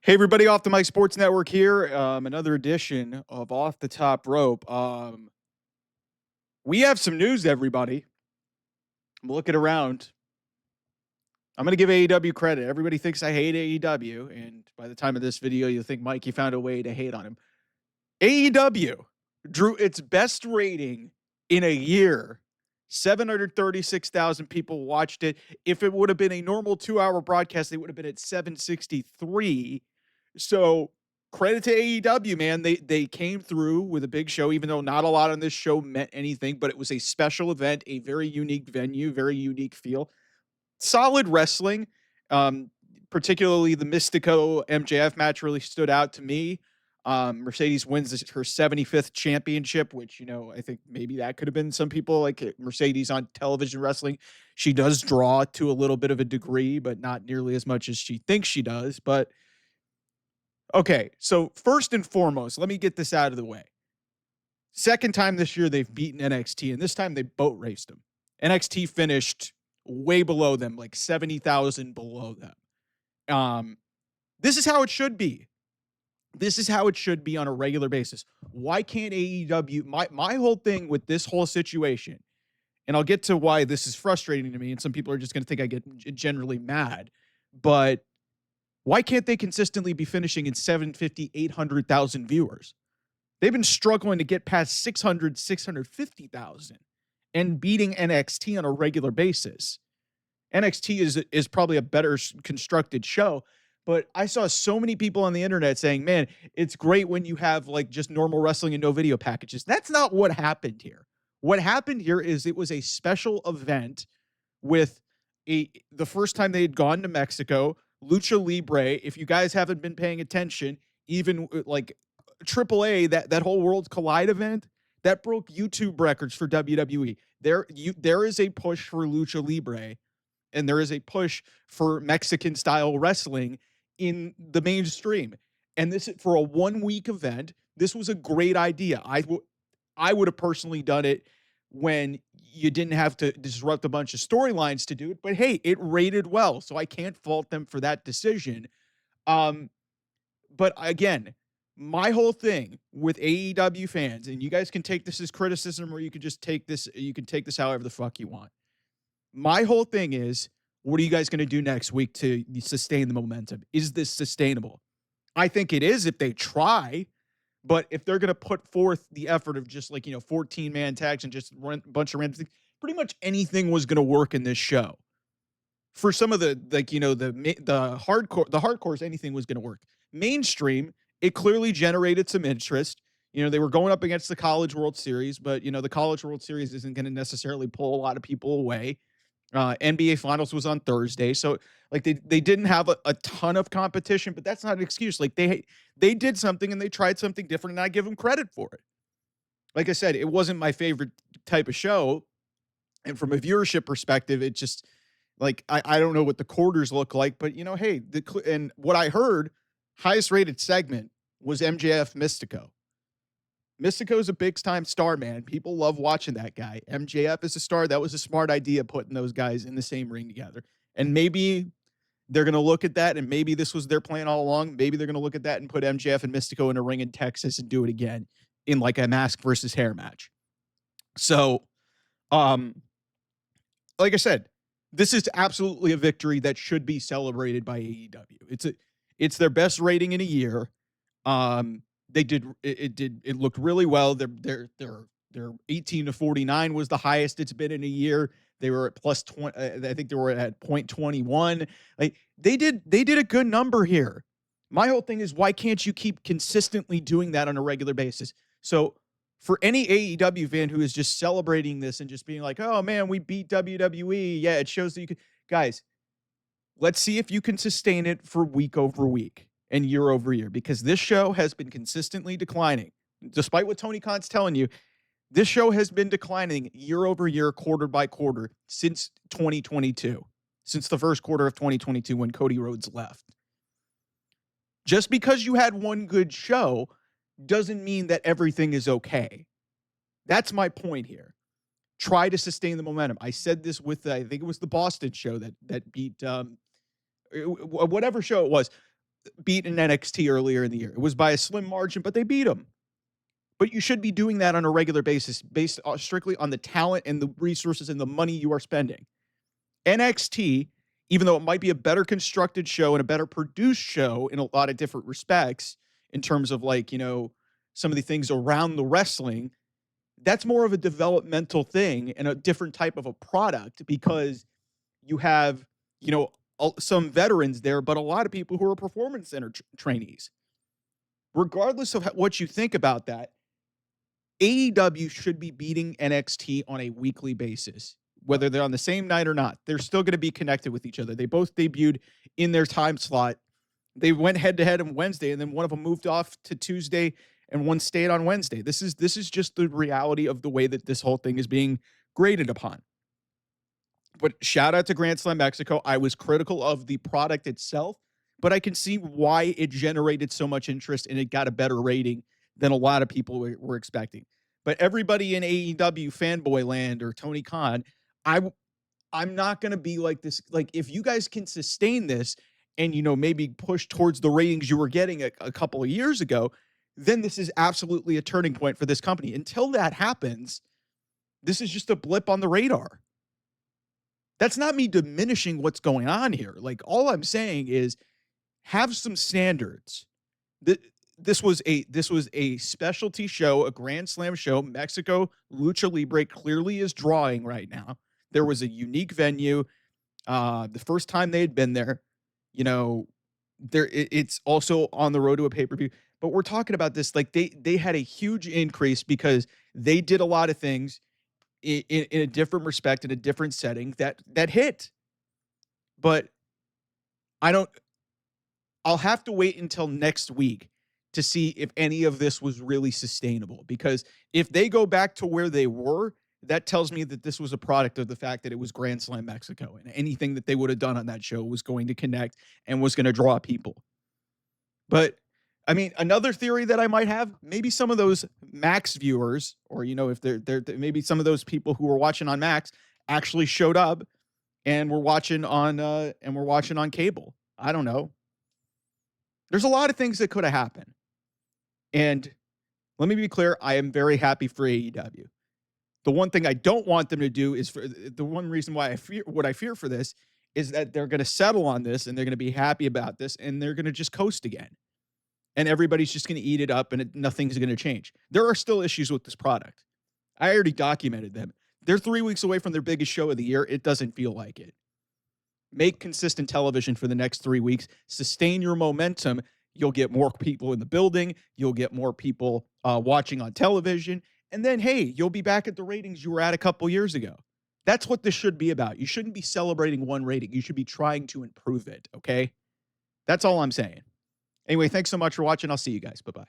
Hey, everybody, Off the Mic Sports Network here. Another edition of Off the Top Rope. We have some news, everybody. I'm looking around. I'm going to give AEW credit. Everybody thinks I hate AEW, and by the time of this video, you'll think, Mike, you found a way to hate on him. AEW drew its best rating in a year. 736,000 people watched it. If it would have been a normal 2-hour broadcast, they would have been at 763. So credit to AEW, man. They came through with a big show, even though not a lot on this show meant anything, but it was a special event, a very unique venue, very unique feel. Solid wrestling. Particularly the Mystico MJF match really stood out to me. Mercedes wins her 75th championship, which, I think maybe that could have been some people like Mercedes on television wrestling. She does draw to a little bit of a degree, but not nearly as much as she thinks she does. But okay, so first and foremost, let me get this out of the way. Second time this year they've beaten NXT, and this time they boat raced them. NXT finished way below them, like 70,000 below them. This is how it should be. This is how it should be on a regular basis. Why can't AEW? My whole thing with this whole situation, and I'll get to why this is frustrating to me, and some people are just going to think I get generally mad, but why can't they consistently be finishing in 750, 800,000 viewers? They've been struggling to get past 600, 650,000 and beating NXT on a regular basis. NXT is probably a better constructed show, but I saw so many people on the internet saying, man, it's great when you have like just normal wrestling and no video packages. That's not what happened here. What happened here is it was a special event with the first time they had gone to Mexico, Lucha Libre. If you guys haven't been paying attention, even like AAA, that whole Worlds Collide event, that broke YouTube records for WWE. There is a push for Lucha Libre, and there is a push for Mexican-style wrestling in the mainstream. And this, for a 1-week event, this was a great idea. I would have personally done it when you didn't have to disrupt a bunch of storylines to do it. But hey, it rated well, so I can't fault them for that decision. But again, my whole thing with AEW fans, and you guys can take this as criticism, or you can just take this however the fuck you want. My whole thing is, what are you guys going to do next week to sustain the momentum? Is this sustainable? I think it is if they try, but if they're going to put forth the effort of just 14-man tags and just run a bunch of random things, pretty much anything was going to work in this show. For some of the hardcores, anything was going to work. Mainstream, it clearly generated some interest. They were going up against the College World Series, but the College World Series isn't going to necessarily pull a lot of people away. NBA Finals was on Thursday, so they didn't have a ton of competition, but that's not an excuse. Like they did something and they tried something different, and I give them credit for it. Like I said, it wasn't my favorite type of show, and from a viewership perspective, it just I don't know what the quarters look like, but hey, and what I heard, highest rated segment was MJF Mystico. Mystico's a big-time star, man. People love watching that guy. MJF is a star. That was a smart idea, putting those guys in the same ring together. And maybe they're going to look at that, and maybe this was their plan all along. Maybe they're going to look at that and put MJF and Mystico in a ring in Texas and do it again in like a mask versus hair match. So, like I said, this is absolutely a victory that should be celebrated by AEW. It's their best rating in a year. It looked really well. Their 18-49 was the highest it's been in a year. They were at plus 20. I think they were at 0.21. Like they did a good number here. My whole thing is, why can't you keep consistently doing that on a regular basis? So for any AEW fan who is just celebrating this and just being like, oh man, we beat WWE. Yeah, it shows that you can. Guys, let's see if you can sustain it for week over week and year over year, because this show has been consistently declining. Despite what Tony Khan's telling you, this show has been declining year over year, quarter by quarter since 2022, since the first quarter of 2022 when Cody Rhodes left. Just because you had one good show doesn't mean that everything is okay. That's my point here. Try to sustain the momentum. I said this with, I think it was the Boston show that beat whatever show it was. beaten NXT earlier in the year. It was by a slim margin, but they beat them. But you should be doing that on a regular basis based strictly on the talent and the resources and the money you are spending. NXT, even though it might be a better constructed show and a better produced show in a lot of different respects, in terms of like, some of the things around the wrestling, that's more of a developmental thing and a different type of a product because you have, some veterans there, but a lot of people who are performance center trainees. Regardless of what you think about that, AEW should be beating NXT on a weekly basis, whether they're on the same night or not. They're still going to be connected with each other. They both debuted in their time slot. They went head to head on Wednesday, and then one of them moved off to Tuesday, and one stayed on Wednesday. This is just the reality of the way that this whole thing is being graded upon. But shout out to Grand Slam Mexico. I was critical of the product itself, but I can see why it generated so much interest and it got a better rating than a lot of people were expecting. But everybody in AEW fanboy land or Tony Khan, I'm not going to be like this. Like, if you guys can sustain this and, maybe push towards the ratings you were getting a couple of years ago, then this is absolutely a turning point for this company. Until that happens, this is just a blip on the radar. That's not me diminishing what's going on here. Like, all I'm saying is have some standards. This was a specialty show, a Grand Slam show. Mexico Lucha Libre clearly is drawing right now. There was a unique venue. The first time they had been there, it's also on the road to a pay-per-view. But we're talking about this like they had a huge increase because they did a lot of things in a different respect, in a different setting that hit. But I'll have to wait until next week to see if any of this was really sustainable. Because if they go back to where they were, that tells me that this was a product of the fact that it was Grand Slam Mexico, and anything that they would have done on that show was going to connect and was going to draw people. But I mean, another theory that I might have, maybe some of those Max viewers, or if they're maybe some of those people who were watching on Max actually showed up and were watching on cable. I don't know. There's a lot of things that could have happened. And let me be clear, I am very happy for AEW. The one thing I don't want them to do is, for the one reason why I fear for this is that they're going to settle on this and they're going to be happy about this and they're going to just coast again. And everybody's just going to eat it up and nothing's going to change. There are still issues with this product. I already documented them. They're 3 weeks away from their biggest show of the year. It doesn't feel like it. Make consistent television for the next 3 weeks. Sustain your momentum. You'll get more people in the building. You'll get more people watching on television. And then, hey, you'll be back at the ratings you were at a couple years ago. That's what this should be about. You shouldn't be celebrating one rating. You should be trying to improve it, okay? That's all I'm saying. Anyway, thanks so much for watching. I'll see you guys. Bye-bye.